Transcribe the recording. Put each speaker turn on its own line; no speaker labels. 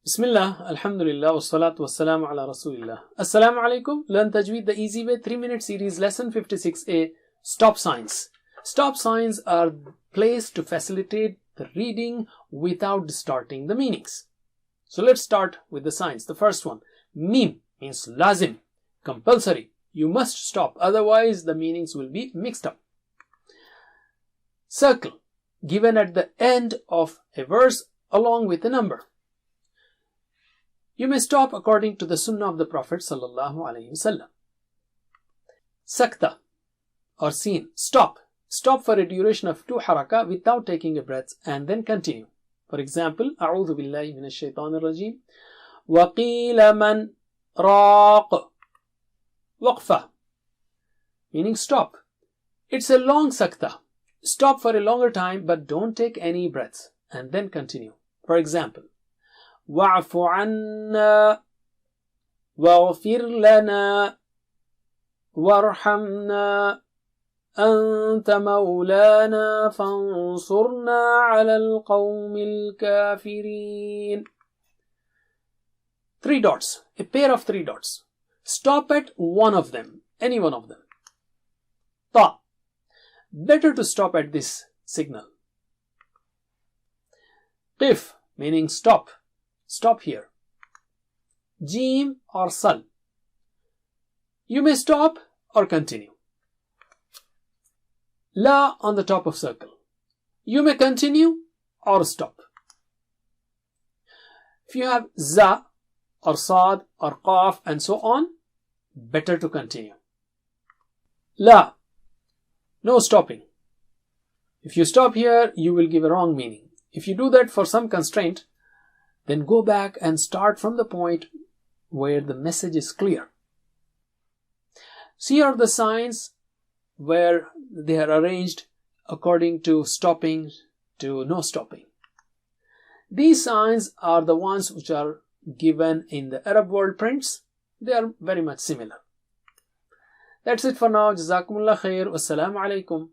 Bismillah, Alhamdulillah, wassalatu wassalamu ala Rasulillah. Assalamu alaikum. Learn Tajweed the easy way. 3-minute series, lesson 56a. Stop signs. Stop signs are placed to facilitate the reading without distorting the meanings. So let's start with the signs. The first one, Mim means lazim, compulsory. You must stop, otherwise the meanings will be mixed up. Circle, given at the end of a verse along with a number. You may stop according to the sunnah of the Prophet sallallahu alaihi wasallam. Sakta or scene, stop. Stop for a duration of 2 haraka without taking a breath and then continue. For example, أعوذ بالله من الشيطان الرجيم وقيل من راق. Waqfa, meaning stop. It's a long sakta. Stop for a longer time but don't take any breaths and then continue. For example, وَاعْفُ عَنَّا وَاغْفِرْ لَنَا وَارْحَمْنَا أَنْتَ مَوْلَانَا فَانصُرْنَا عَلَى الْقَوْمِ الْكَافِرِينَ. 3 dots, a pair of 3 dots. Stop at one of them, any one of them. Ta, better to stop at this signal. Qif, meaning stop. Stop here. Jim or sal. You may stop or continue. La on the top of circle. You may continue or stop. If you have za or sad or qaf and so on, better to continue. La, no stopping. If you stop here, you will give a wrong meaning. If you do that for some constraint, then go back and start from the point where the message is clear. So here are the signs where they are arranged according to stopping to no stopping. These signs are the ones which are given in the Arab world prints. They are very much similar. That's it for now. Jazakumullah khair. Wassalamu alaikum.